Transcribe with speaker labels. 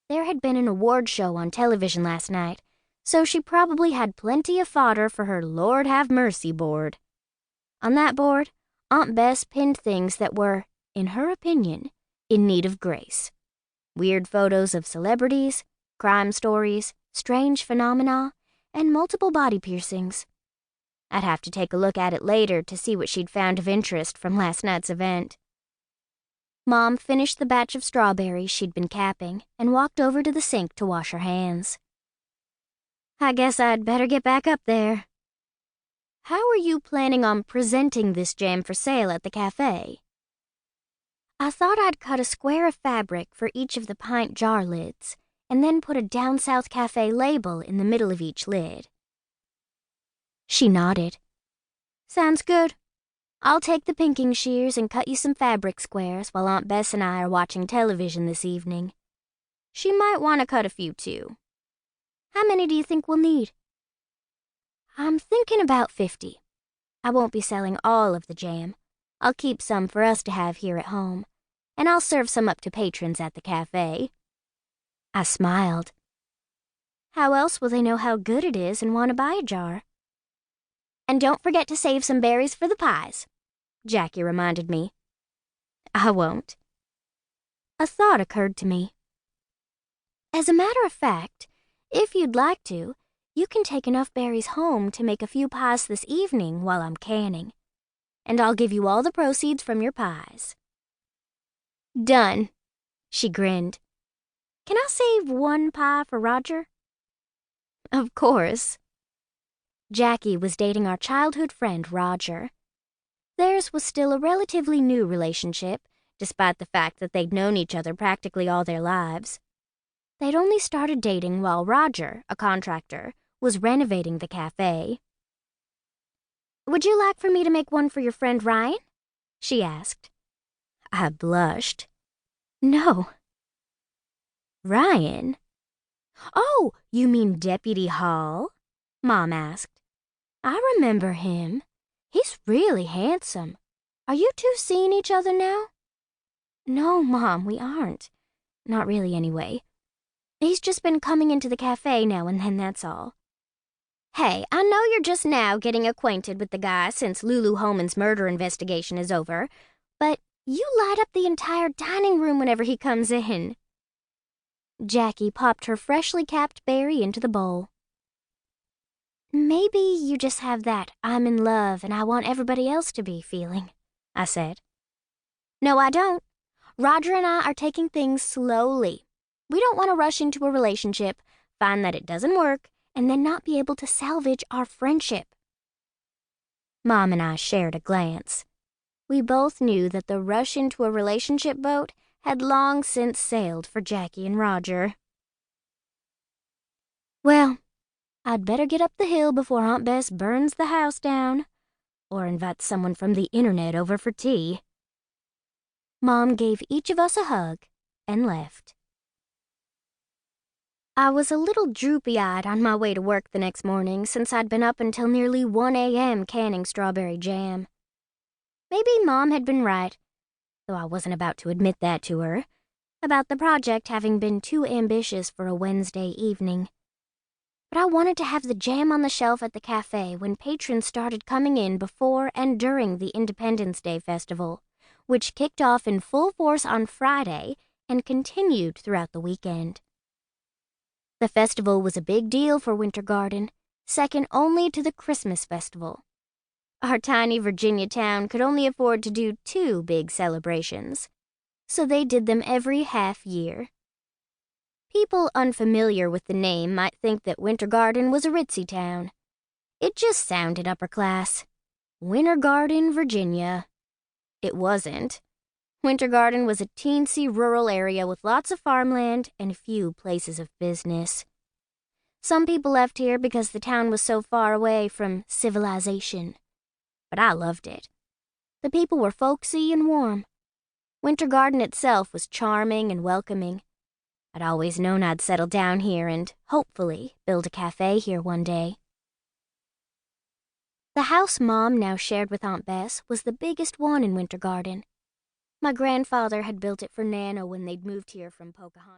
Speaker 1: There had been an award show on television last night, so she probably had plenty of fodder for her Lord Have Mercy board. On that board, Aunt Bess pinned things that were, in her opinion, in need of grace. Weird photos of celebrities, crime stories, strange phenomena, and multiple body piercings. I'd have to take a look at it later to see what she'd found of interest from last night's event. Mom finished the batch of strawberries she'd been capping and walked over to the sink to wash her hands. I guess I'd better get back up there. How are you planning on presenting this jam for sale at the cafe? I thought I'd cut a square of fabric for each of the pint jar lids and then put a Down South Cafe label in the middle of each lid. She nodded. Sounds good. I'll take the pinking shears and cut you some fabric squares while Aunt Bess and I are watching television this evening. She might want to cut a few too. How many do you think we'll need? I'm thinking about 50. I won't be selling all of the jam. I'll keep some for us to have here at home, and I'll serve some up to patrons at the cafe. I smiled. How else will they know how good it is and want to buy a jar? And don't forget to save some berries for the pies, Jackie reminded me. I won't. A thought occurred to me. As a matter of fact, if you'd like to, you can take enough berries home to make a few pies this evening while I'm canning, and I'll give you all the proceeds from your pies. Done, she grinned. Can I save one pie for Roger? Of course. Jackie was dating our childhood friend Roger. Theirs was still a relatively new relationship, despite the fact that they'd known each other practically all their lives. They'd only started dating while Roger, a contractor, was renovating the cafe. Would you like for me to make one for your friend Ryan? She asked. I blushed. No. Ryan? Oh, you mean Deputy Hall? Mom asked. I remember him. He's really handsome. Are you two seeing each other now? No, Mom, we aren't. Not really, anyway. He's just been coming into the cafe now and then, that's all. Hey, I know you're just now getting acquainted with the guy since Lulu Holman's murder investigation is over, but you light up the entire dining room whenever he comes in. Jackie popped her freshly capped berry into the bowl. Maybe you just have that I'm in love and I want everybody else to be feeling, I said. No, I don't. Roger and I are taking things slowly. We don't want to rush into a relationship, find that it doesn't work, and then not be able to salvage our friendship. Mom and I shared a glance. We both knew that the rush into a relationship boat had long since sailed for Jackie and Roger. Well, I'd better get up the hill before Aunt Bess burns the house down, or invite someone from the internet over for tea. Mom gave each of us a hug and left. I was a little droopy-eyed on my way to work the next morning since I'd been up until nearly 1 a.m. canning strawberry jam. Maybe Mom had been right, though I wasn't about to admit that to her, about the project having been too ambitious for a Wednesday evening. But I wanted to have the jam on the shelf at the cafe when patrons started coming in before and during the Independence Day Festival, which kicked off in full force on Friday and continued throughout the weekend. The festival was a big deal for Winter Garden, second only to the Christmas festival. Our tiny Virginia town could only afford to do 2 big celebrations, so they did them every half year. People unfamiliar with the name might think that Winter Garden was a ritzy town. It just sounded upper class. Winter Garden, Virginia. It wasn't. Winter Garden was a teensy rural area with lots of farmland and few places of business. Some people left here because the town was so far away from civilization. But I loved it. The people were folksy and warm. Winter Garden itself was charming and welcoming. I'd always known I'd settle down here and, hopefully, build a cafe here one day. The house Mom now shared with Aunt Bess was the biggest one in Winter Garden. My grandfather had built it for Nana when they'd moved here from Pocahontas.